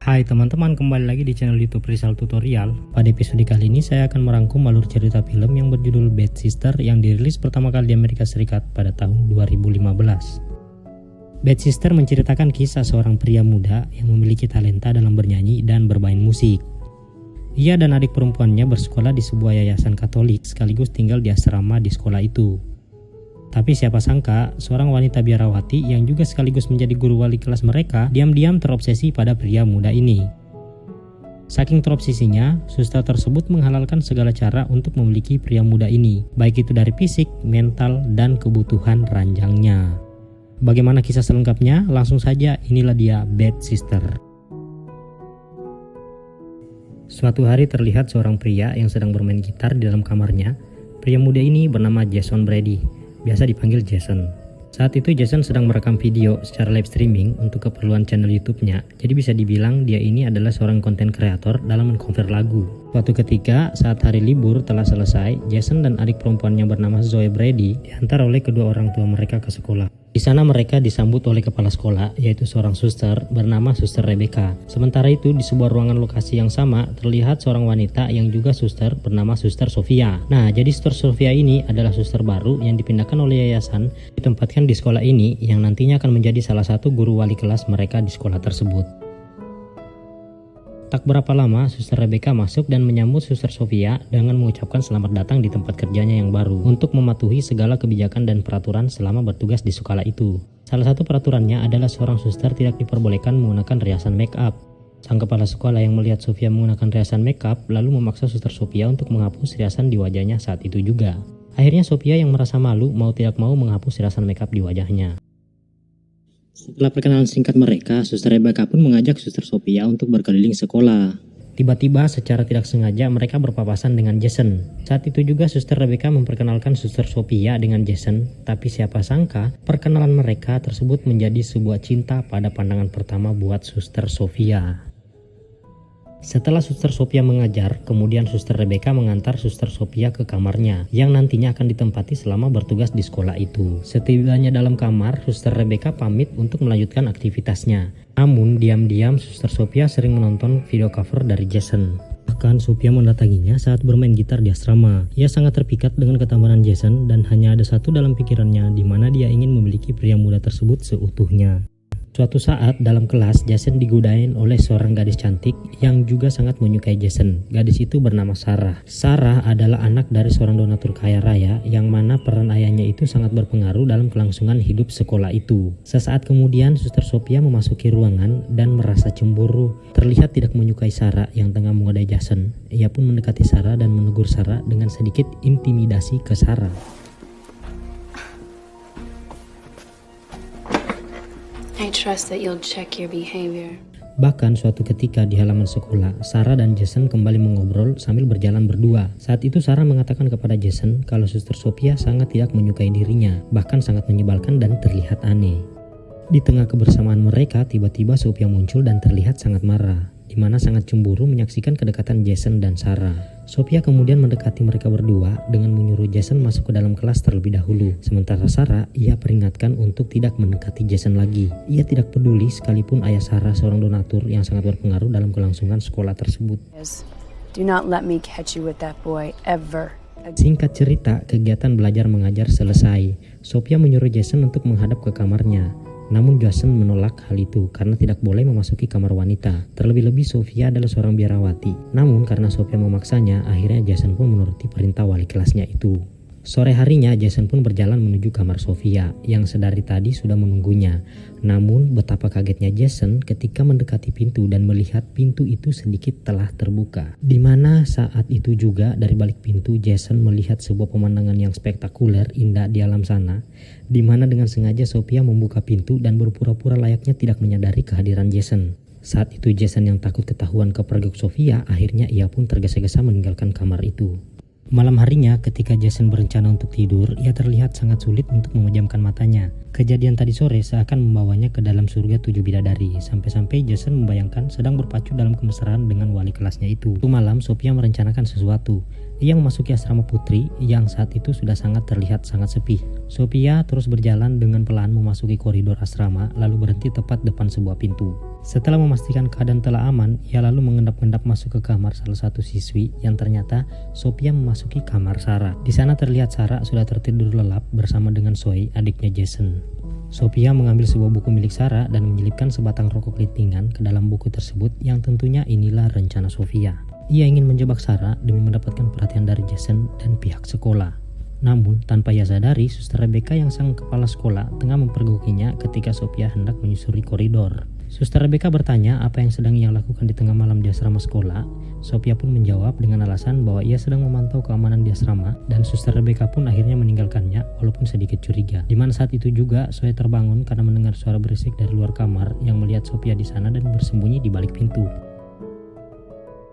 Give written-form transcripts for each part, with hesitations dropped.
Hai teman-teman, kembali lagi di channel YouTube Rizal Tutorial. Pada episode kali ini saya akan merangkum alur cerita film yang berjudul Bad Sister yang dirilis pertama kali di Amerika Serikat pada tahun 2015. Bad Sister menceritakan kisah seorang pria muda yang memiliki talenta dalam bernyanyi dan bermain musik. Ia dan adik perempuannya bersekolah di sebuah yayasan Katolik sekaligus tinggal di asrama di sekolah itu. Tapi siapa sangka, seorang wanita biarawati yang juga sekaligus menjadi guru wali kelas mereka diam-diam terobsesi pada pria muda ini. Saking terobsesinya, suster tersebut menghalalkan segala cara untuk memiliki pria muda ini, baik itu dari fisik, mental, dan kebutuhan ranjangnya. Bagaimana kisah selengkapnya? Langsung saja, inilah dia Bad Sister. Suatu hari terlihat seorang pria yang sedang bermain gitar di dalam kamarnya. Pria muda ini bernama Jason Brady, biasa dipanggil Jason. Saat itu Jason sedang merekam video secara live streaming untuk keperluan channel YouTube-nya. Jadi bisa dibilang dia ini adalah seorang konten kreator dalam mengcover lagu. Suatu ketika saat hari libur telah selesai, Jason dan adik perempuannya bernama Zoe Brady diantar oleh kedua orang tua mereka ke sekolah. Di sana mereka disambut oleh kepala sekolah, yaitu seorang suster bernama Suster Rebecca. Sementara itu di sebuah ruangan lokasi yang sama terlihat seorang wanita yang juga suster bernama Suster Sofia. Nah, jadi Suster Sofia ini adalah suster baru yang dipindahkan oleh yayasan ditempatkan di sekolah ini yang nantinya akan menjadi salah satu guru wali kelas mereka di sekolah tersebut. Tak berapa lama, Suster Rebecca masuk dan menyambut Suster Sofia dengan mengucapkan selamat datang di tempat kerjanya yang baru untuk mematuhi segala kebijakan dan peraturan selama bertugas di sekolah itu. Salah satu peraturannya adalah seorang suster tidak diperbolehkan menggunakan riasan make up. Sang kepala sekolah yang melihat Sofia menggunakan riasan make up lalu memaksa Suster Sofia untuk menghapus riasan di wajahnya saat itu juga. Akhirnya Sofia yang merasa malu mau tidak mau menghapus riasan make up di wajahnya. Setelah perkenalan singkat mereka, Suster Rebecca pun mengajak Suster Sofia untuk berkeliling sekolah. Tiba-tiba secara tidak sengaja mereka berpapasan dengan Jason. Saat itu juga Suster Rebecca memperkenalkan Suster Sofia dengan Jason, tapi siapa sangka perkenalan mereka tersebut menjadi sebuah cinta pada pandangan pertama buat Suster Sofia. Setelah Suster Sofia mengajar, kemudian Suster Rebecca mengantar Suster Sofia ke kamarnya yang nantinya akan ditempati selama bertugas di sekolah itu. Setibanya dalam kamar, Suster Rebecca pamit untuk melanjutkan aktivitasnya. Namun diam-diam Suster Sofia sering menonton video cover dari Jason. Bahkan Sofia mendatanginya saat bermain gitar di asrama. Ia sangat terpikat dengan ketampanan Jason dan hanya ada satu dalam pikirannya di mana dia ingin memiliki pria muda tersebut seutuhnya. Suatu saat dalam kelas, Jason digodain oleh seorang gadis cantik yang juga sangat menyukai Jason. Gadis itu bernama Sarah. Sarah adalah anak dari seorang donatur kaya raya yang mana peran ayahnya itu sangat berpengaruh dalam kelangsungan hidup sekolah itu. Sesaat kemudian Suster Sofia memasuki ruangan dan merasa cemburu. Terlihat tidak menyukai Sarah yang tengah menggodai Jason. Ia pun mendekati Sarah dan menegur Sarah dengan sedikit intimidasi ke Sarah. I trust that you'll check your behavior. Bahkan suatu ketika di halaman sekolah, Sarah dan Jason kembali mengobrol sambil berjalan berdua. Saat itu Sarah mengatakan kepada Jason kalau Suster Sofia sangat tidak menyukai dirinya, bahkan sangat menyebalkan dan terlihat aneh. Di tengah kebersamaan mereka, tiba-tiba Sofia muncul dan terlihat sangat marah, di mana sangat cemburu menyaksikan kedekatan Jason dan Sarah. Sofia kemudian mendekati mereka berdua dengan menyuruh Jason masuk ke dalam kelas terlebih dahulu. Sementara Sarah, ia peringatkan untuk tidak mendekati Jason lagi. Ia tidak peduli sekalipun ayah Sarah seorang donatur yang sangat berpengaruh dalam kelangsungan sekolah tersebut. Do not let me catch you with that boy ever. Singkat cerita, kegiatan belajar mengajar selesai. Sofia menyuruh Jason untuk menghadap ke kamarnya. Namun Jason menolak hal itu karena tidak boleh memasuki kamar wanita. Terlebih-lebih Sofia adalah seorang biarawati. Namun karena Sofia memaksanya, akhirnya Jason pun menuruti perintah wali kelasnya itu. Sore harinya Jason pun berjalan menuju kamar Sofia yang sedari tadi sudah menunggunya. Namun betapa kagetnya Jason ketika mendekati pintu dan melihat pintu itu sedikit telah terbuka. Di mana saat itu juga dari balik pintu Jason melihat sebuah pemandangan yang spektakuler indah di alam sana. Di mana dengan sengaja Sofia membuka pintu dan berpura-pura layaknya tidak menyadari kehadiran Jason. Saat itu Jason yang takut ketahuan kepergok Sofia, akhirnya ia pun tergesa-gesa meninggalkan kamar itu. Malam harinya ketika Jason berencana untuk tidur, ia terlihat sangat sulit untuk memejamkan matanya. Kejadian tadi sore seakan membawanya ke dalam surga 7 bidadari, sampai-sampai Jason membayangkan sedang berpacu dalam kemesraan dengan wali kelasnya itu. Suatu malam Sofia merencanakan sesuatu. Ia memasuki asrama putri yang saat itu sudah terlihat sangat sepi. Sophia terus berjalan dengan pelan memasuki koridor asrama lalu berhenti tepat depan sebuah pintu. Setelah memastikan keadaan telah aman, ia lalu mengendap-endap masuk ke kamar salah satu siswi yang ternyata Sophia memasuki kamar Sarah. Di sana terlihat Sarah sudah tertidur lelap bersama dengan Zoe, adiknya Jason. Sophia mengambil sebuah buku milik Sarah dan menyelipkan sebatang rokok lintingan ke dalam buku tersebut yang tentunya inilah rencana Sophia. Ia ingin menjebak Sarah demi mendapatkan perhatian dari Jason dan pihak sekolah. Namun, tanpa ia sadari, Suster Rebecca yang sang kepala sekolah tengah mempergokinya ketika Sophia hendak menyusuri koridor. Suster Rebecca bertanya apa yang sedang ia lakukan di tengah malam di asrama sekolah. Sophia pun menjawab dengan alasan bahwa ia sedang memantau keamanan di asrama dan Suster Rebecca pun akhirnya meninggalkannya walaupun sedikit curiga. Di mana saat itu juga Zoe terbangun karena mendengar suara berisik dari luar kamar yang melihat Sophia di sana dan bersembunyi di balik pintu.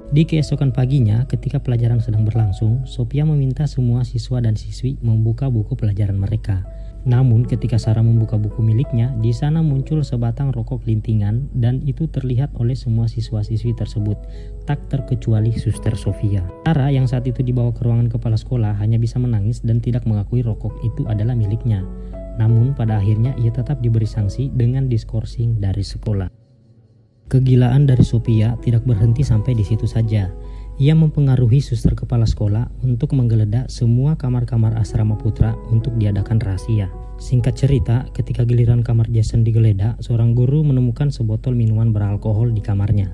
Di keesokan paginya, ketika pelajaran sedang berlangsung, Sophia meminta semua siswa dan siswi membuka buku pelajaran mereka. Namun ketika Sarah membuka buku miliknya, di sana muncul sebatang rokok lintingan dan itu terlihat oleh semua siswa-siswi tersebut, tak terkecuali Suster Sophia. Sarah yang saat itu dibawa ke ruangan kepala sekolah hanya bisa menangis dan tidak mengakui rokok itu adalah miliknya. Namun pada akhirnya ia tetap diberi sanksi dengan diskorsing dari sekolah. Kegilaan dari Sophia tidak berhenti sampai di situ saja. Ia mempengaruhi suster kepala sekolah untuk menggeledah semua kamar-kamar asrama putra untuk diadakan rahasia. Singkat cerita, ketika giliran kamar Jason digeledah, seorang guru menemukan sebotol minuman beralkohol di kamarnya.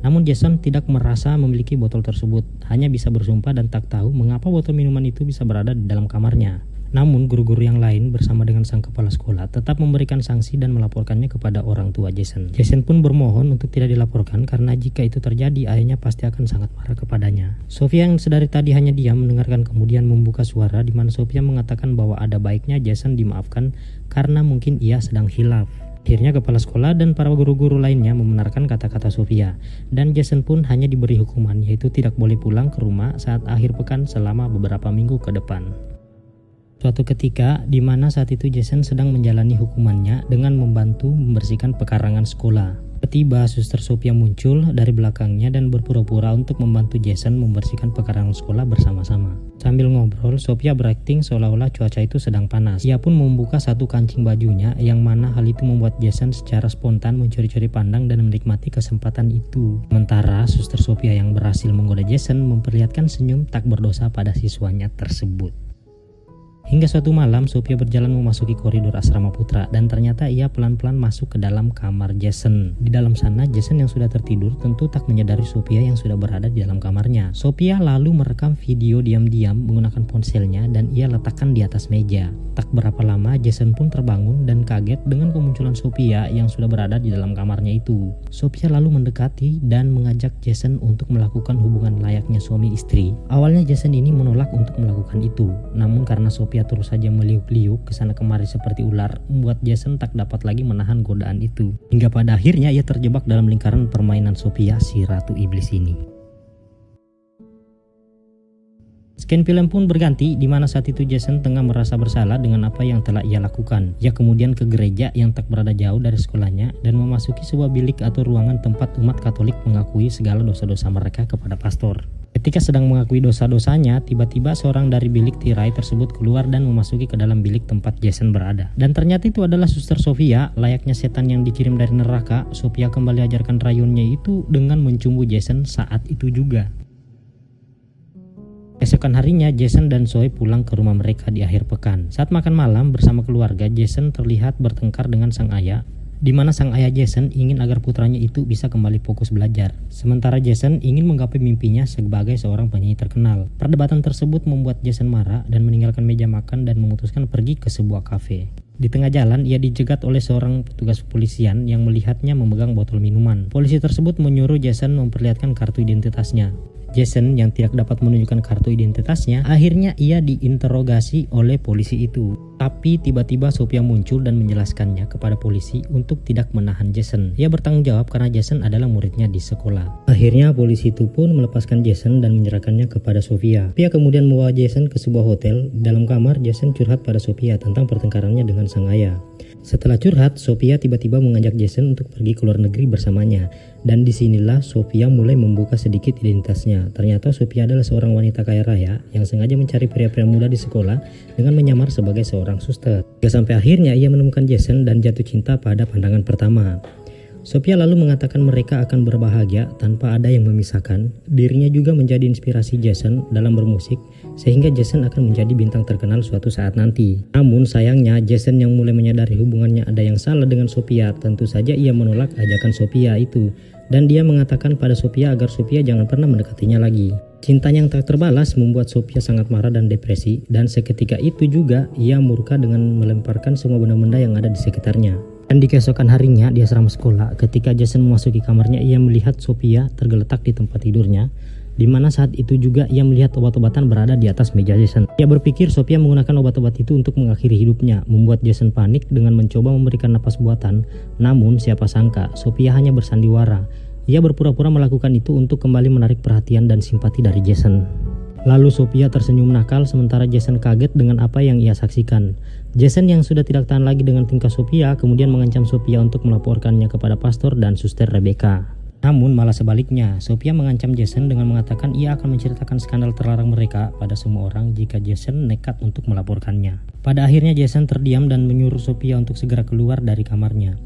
Namun Jason tidak merasa memiliki botol tersebut, hanya bisa bersumpah dan tak tahu mengapa botol minuman itu bisa berada di dalam kamarnya. Namun guru-guru yang lain bersama dengan sang kepala sekolah tetap memberikan sanksi dan melaporkannya kepada orang tua Jason. Jason pun bermohon untuk tidak dilaporkan karena jika itu terjadi ayahnya pasti akan sangat marah kepadanya. Sophia yang sedari tadi hanya diam mendengarkan kemudian membuka suara di mana Sophia mengatakan bahwa ada baiknya Jason dimaafkan karena mungkin ia sedang hilaf. Akhirnya kepala sekolah dan para guru-guru lainnya membenarkan kata-kata Sophia dan Jason pun hanya diberi hukuman yaitu tidak boleh pulang ke rumah saat akhir pekan selama beberapa minggu ke depan. Suatu ketika, di mana saat itu Jason sedang menjalani hukumannya dengan membantu membersihkan pekarangan sekolah. Tiba-tiba Suster Sophia muncul dari belakangnya dan berpura-pura untuk membantu Jason membersihkan pekarangan sekolah bersama-sama. Sambil ngobrol, Sophia berakting seolah-olah cuaca itu sedang panas. Ia pun membuka satu kancing bajunya yang mana hal itu membuat Jason secara spontan mencuri-curi pandang dan menikmati kesempatan itu. Sementara Suster Sophia yang berhasil menggoda Jason memperlihatkan senyum tak berdosa pada siswanya tersebut. Hingga suatu malam, Sophia berjalan memasuki koridor asrama putra dan ternyata ia pelan-pelan masuk ke dalam kamar Jason. Di dalam sana, Jason yang sudah tertidur tentu tak menyadari Sophia yang sudah berada di dalam kamarnya. Sophia lalu merekam video diam-diam menggunakan ponselnya dan ia letakkan di atas meja. Tak berapa lama, Jason pun terbangun dan kaget dengan kemunculan Sophia yang sudah berada di dalam kamarnya itu. Sophia lalu mendekati dan mengajak Jason untuk melakukan hubungan layaknya suami istri. Awalnya Jason ini menolak untuk melakukan itu, namun karena Sophia terus saja meliuk-liuk kesana kemari seperti ular, membuat Jason tak dapat lagi menahan godaan itu. Hingga pada akhirnya ia terjebak dalam lingkaran permainan Sophia, si ratu iblis ini. Scan film pun berganti di mana saat itu Jason tengah merasa bersalah dengan apa yang telah ia lakukan. Ia kemudian ke gereja yang tak berada jauh dari sekolahnya dan memasuki sebuah bilik atau ruangan tempat umat Katolik mengakui segala dosa-dosa mereka kepada pastor. Ketika sedang mengakui dosa-dosanya, tiba-tiba seorang dari bilik tirai tersebut keluar dan memasuki ke dalam bilik tempat Jason berada. Dan ternyata itu adalah Suster Sophia, layaknya setan yang dikirim dari neraka. Sophia kembali ajarkan rayunnya itu dengan mencumbu Jason saat itu juga. Esokan harinya, Jason dan Zoe pulang ke rumah mereka di akhir pekan. Saat makan malam bersama keluarga, Jason terlihat bertengkar dengan sang ayah, di mana sang ayah Jason ingin agar putranya itu bisa kembali fokus belajar. Sementara Jason ingin menggapai mimpinya sebagai seorang penyanyi terkenal. Perdebatan tersebut membuat Jason marah dan meninggalkan meja makan dan memutuskan pergi ke sebuah kafe. Di tengah jalan, ia dijegat oleh seorang petugas kepolisian yang melihatnya memegang botol minuman. Polisi tersebut menyuruh Jason memperlihatkan kartu identitasnya. Jason yang tidak dapat menunjukkan kartu identitasnya, akhirnya ia diinterogasi oleh polisi itu. Tapi tiba-tiba Sophia muncul dan menjelaskannya kepada polisi untuk tidak menahan Jason. Ia bertanggung jawab karena Jason adalah muridnya di sekolah. Akhirnya polisi itu pun melepaskan Jason dan menyerahkannya kepada Sophia. Sophia kemudian membawa Jason ke sebuah hotel. Dalam kamar, Jason curhat pada Sophia tentang pertengkarannya dengan sang ayah. Setelah curhat, Sophia tiba-tiba mengajak Jason untuk pergi ke luar negeri bersamanya. Dan disinilah Sophia mulai membuka sedikit identitasnya. Ternyata Sophia adalah seorang wanita kaya raya yang sengaja mencari pria-pria muda di sekolah dengan menyamar sebagai seorang suster. Hingga sampai akhirnya ia menemukan Jason dan jatuh cinta pada pandangan pertama. Sophia lalu mengatakan mereka akan berbahagia tanpa ada yang memisahkan. Dirinya juga menjadi inspirasi Jason dalam bermusik, sehingga Jason akan menjadi bintang terkenal suatu saat nanti. Namun sayangnya Jason yang mulai menyadari hubungannya ada yang salah dengan Sophia, tentu saja ia menolak ajakan Sophia itu. Dan dia mengatakan pada Sophia agar Sophia jangan pernah mendekatinya lagi. Cintanya yang tak terbalas membuat Sophia sangat marah dan depresi, dan seketika itu juga ia murka dengan melemparkan semua benda-benda yang ada di sekitarnya. Dan di keesokan harinya di asrama sekolah, ketika Jason memasuki kamarnya, ia melihat Sophia tergeletak di tempat tidurnya, di mana saat itu juga ia melihat obat-obatan berada di atas meja Jason. Ia berpikir Sophia menggunakan obat-obat itu untuk mengakhiri hidupnya, membuat Jason panik dengan mencoba memberikan napas buatan. Namun siapa sangka Sophia hanya bersandiwara. Ia berpura-pura melakukan itu untuk kembali menarik perhatian dan simpati dari Jason. Lalu Sophia tersenyum nakal sementara Jason kaget dengan apa yang ia saksikan. Jason yang sudah tidak tahan lagi dengan tingkah Sophia kemudian mengancam Sophia untuk melaporkannya kepada pastor dan suster Rebecca. Namun malah sebaliknya, Sophia mengancam Jason dengan mengatakan ia akan menceritakan skandal terlarang mereka pada semua orang jika Jason nekat untuk melaporkannya. Pada akhirnya Jason terdiam dan menyuruh Sophia untuk segera keluar dari kamarnya.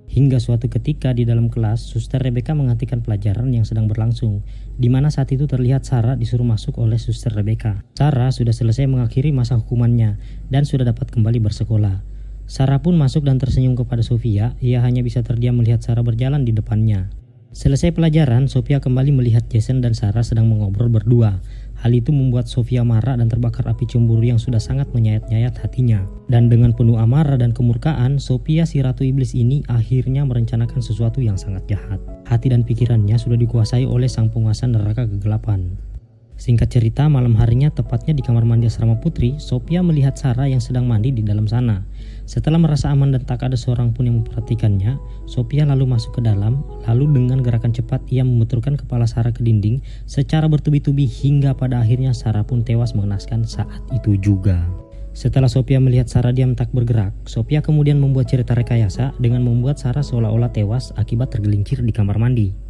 Hingga suatu ketika di dalam kelas, suster Rebecca menghentikan pelajaran yang sedang berlangsung, di mana saat itu terlihat Sarah disuruh masuk oleh suster Rebecca. Sarah sudah selesai mengakhiri masa hukumannya dan sudah dapat kembali bersekolah. Sarah pun masuk dan tersenyum kepada Sophia. Ia hanya bisa terdiam melihat Sarah berjalan di depannya. Selesai pelajaran, Sophia kembali melihat Jason dan Sarah sedang mengobrol berdua. Hal itu membuat Sophia marah dan terbakar api cemburu yang sudah sangat menyayat-nyayat hatinya. Dan dengan penuh amarah dan kemurkaan, Sophia si ratu iblis ini akhirnya merencanakan sesuatu yang sangat jahat. Hati dan pikirannya sudah dikuasai oleh sang penguasa neraka kegelapan. Singkat cerita, malam harinya tepatnya di kamar mandi asrama putri, Sophia melihat Sarah yang sedang mandi di dalam sana. Setelah merasa aman dan tak ada seorang pun yang memperhatikannya, Sophia lalu masuk ke dalam, lalu dengan gerakan cepat ia membenturkan kepala Sarah ke dinding secara bertubi-tubi hingga pada akhirnya Sarah pun tewas mengenaskan saat itu juga. Setelah Sophia melihat Sarah diam tak bergerak, Sophia kemudian membuat cerita rekayasa dengan membuat Sarah seolah-olah tewas akibat tergelincir di kamar mandi.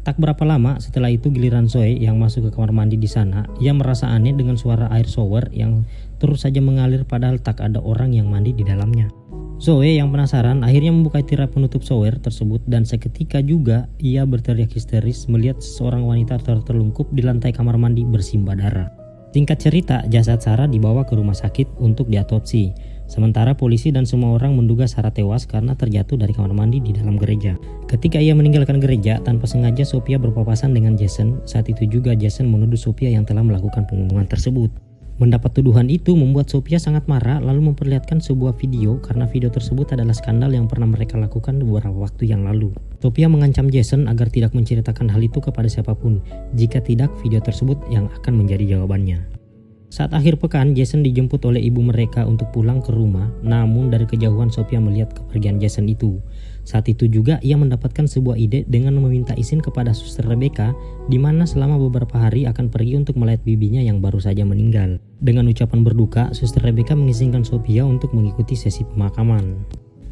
Tak berapa lama setelah itu giliran Zoe yang masuk ke kamar mandi di sana. Ia merasa aneh dengan suara air shower yang terus saja mengalir padahal tak ada orang yang mandi di dalamnya. Zoe yang penasaran akhirnya membuka tirai penutup shower tersebut dan seketika juga ia berteriak histeris melihat seorang wanita tertelungkup di lantai kamar mandi bersimbah darah. Singkat cerita, jasad Sarah dibawa ke rumah sakit untuk diotopsi. Sementara polisi dan semua orang menduga Sarah tewas karena terjatuh dari kamar mandi di dalam gereja. Ketika ia meninggalkan gereja, tanpa sengaja Sophia berpapasan dengan Jason. Saat itu juga Jason menuduh Sophia yang telah melakukan pembunuhan tersebut. Mendapat tuduhan itu membuat Sophia sangat marah lalu memperlihatkan sebuah video karena video tersebut adalah skandal yang pernah mereka lakukan beberapa waktu yang lalu. Sophia mengancam Jason agar tidak menceritakan hal itu kepada siapapun. Jika tidak, video tersebut yang akan menjadi jawabannya. Saat akhir pekan, Jason dijemput oleh ibu mereka untuk pulang ke rumah, namun dari kejauhan Sophia melihat kepergian Jason itu. Saat itu juga ia mendapatkan sebuah ide dengan meminta izin kepada suster Rebecca, di mana selama beberapa hari akan pergi untuk melayat bibinya yang baru saja meninggal. Dengan ucapan berduka, suster Rebecca mengizinkan Sophia untuk mengikuti sesi pemakaman.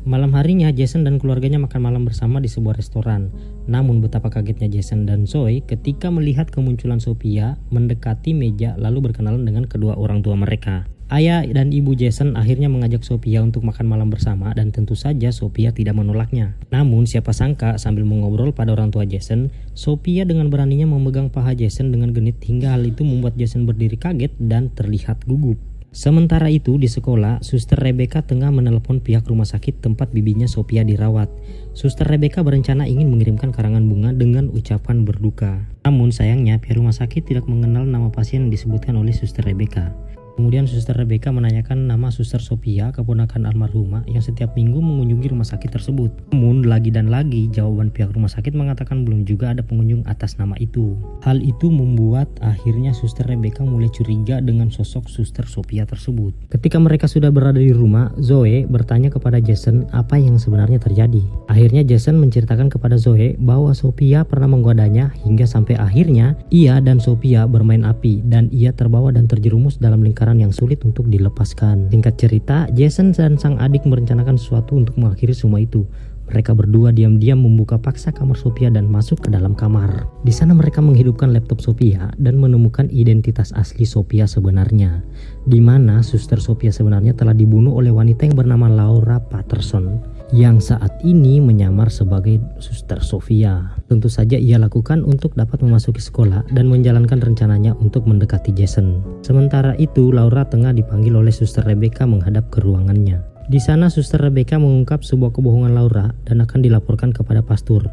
Malam harinya, Jason dan keluarganya makan malam bersama di sebuah restoran. Namun betapa kagetnya Jason dan Zoe ketika melihat kemunculan Sophia mendekati meja lalu berkenalan dengan kedua orang tua mereka. Ayah dan ibu Jason akhirnya mengajak Sophia untuk makan malam bersama dan tentu saja Sophia tidak menolaknya. Namun siapa sangka sambil mengobrol pada orang tua Jason, Sophia dengan beraninya memegang paha Jason dengan genit hingga hal itu membuat Jason berdiri kaget dan terlihat gugup. Sementara itu di sekolah, suster Rebecca tengah menelepon pihak rumah sakit tempat bibinya Sophia dirawat. Suster Rebecca berencana ingin mengirimkan karangan bunga dengan ucapan berduka. Namun sayangnya pihak rumah sakit tidak mengenal nama pasien yang disebutkan oleh suster Rebecca. Kemudian Suster Rebecca menanyakan nama Suster Sophia, keponakan almarhumah yang setiap minggu mengunjungi rumah sakit tersebut. Namun lagi dan lagi jawaban pihak rumah sakit mengatakan belum juga ada pengunjung atas nama itu. Hal itu membuat akhirnya Suster Rebecca mulai curiga dengan sosok Suster Sophia tersebut. Ketika mereka sudah berada di rumah, Zoe bertanya kepada Jason apa yang sebenarnya terjadi. Akhirnya Jason menceritakan kepada Zoe bahwa Sophia pernah menggodanya hingga sampai akhirnya ia dan Sophia bermain api dan ia terbawa dan terjerumus dalam lingkaran yang sulit untuk dilepaskan. Singkat cerita, Jason dan sang adik merencanakan sesuatu untuk mengakhiri semua itu. Mereka berdua diam-diam membuka paksa kamar Sophia dan masuk ke dalam kamar. Di sana mereka menghidupkan laptop Sophia dan menemukan identitas asli Sophia sebenarnya, di mana Suster Sophia sebenarnya telah dibunuh oleh wanita yang bernama Laura Patterson yang saat ini menyamar sebagai Suster Sophia. Tentu saja ia lakukan untuk dapat memasuki sekolah dan menjalankan rencananya untuk mendekati Jason. Sementara itu, Laura tengah dipanggil oleh Suster Rebecca menghadap ke ruangannya. Di sana Suster Rebecca mengungkap sebuah kebohongan Laura dan akan dilaporkan kepada pastor.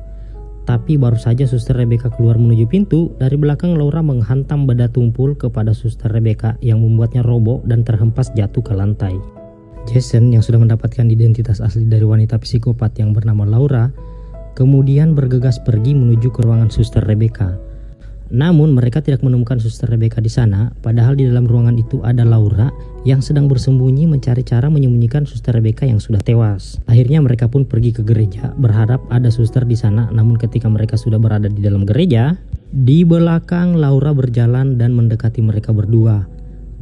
Tapi baru saja Suster Rebecca keluar menuju pintu, dari belakang Laura menghantam benda tumpul kepada Suster Rebecca yang membuatnya roboh dan terhempas jatuh ke lantai. Jason yang sudah mendapatkan identitas asli dari wanita psikopat yang bernama Laura kemudian bergegas pergi menuju ke ruangan Suster Rebecca. Namun mereka tidak menemukan Suster Rebecca di sana, padahal di dalam ruangan itu ada Laura yang sedang bersembunyi mencari cara menyembunyikan Suster Rebecca yang sudah tewas. Akhirnya mereka pun pergi ke gereja berharap ada suster di sana, namun ketika mereka sudah berada di dalam gereja, di belakang Laura berjalan dan mendekati mereka berdua.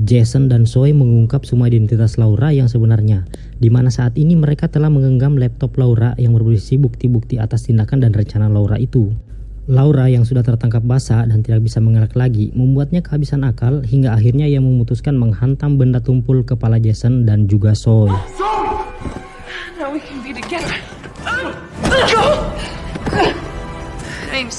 Jason dan Zoe mengungkap semua identitas Laura yang sebenarnya, di mana saat ini mereka telah menggenggam laptop Laura yang berisi bukti-bukti atas tindakan dan rencana Laura itu. Laura yang sudah tertangkap basah dan tidak bisa mengelak lagi membuatnya kehabisan akal hingga akhirnya ia memutuskan menghantam benda tumpul kepala Jason dan juga Zoe.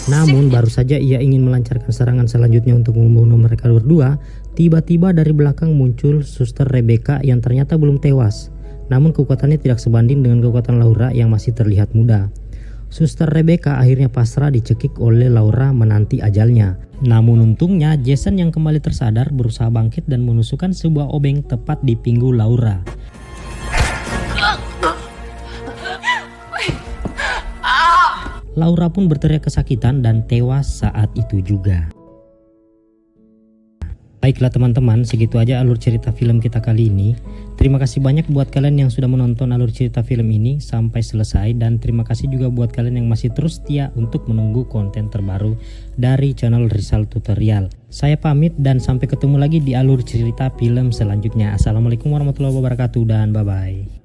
Namun baru saja ia ingin melancarkan serangan selanjutnya untuk membunuh mereka berdua, tiba-tiba dari belakang muncul Suster Rebecca yang ternyata belum tewas. Namun kekuatannya tidak sebanding dengan kekuatan Laura yang masih terlihat muda. Suster Rebecca akhirnya pasrah dicekik oleh Laura menanti ajalnya. Namun untungnya Jason yang kembali tersadar berusaha bangkit dan menusukkan sebuah obeng tepat di pinggul Laura. Laura pun berteriak kesakitan dan tewas saat itu juga. Baiklah teman-teman, segitu aja alur cerita film kita kali ini. Terima kasih banyak buat kalian yang sudah menonton alur cerita film ini sampai selesai, dan terima kasih juga buat kalian yang masih terus setia untuk menunggu konten terbaru dari channel Rizal Tutorial. Saya pamit dan sampai ketemu lagi di alur cerita film selanjutnya. Assalamualaikum warahmatullahi wabarakatuh dan bye-bye.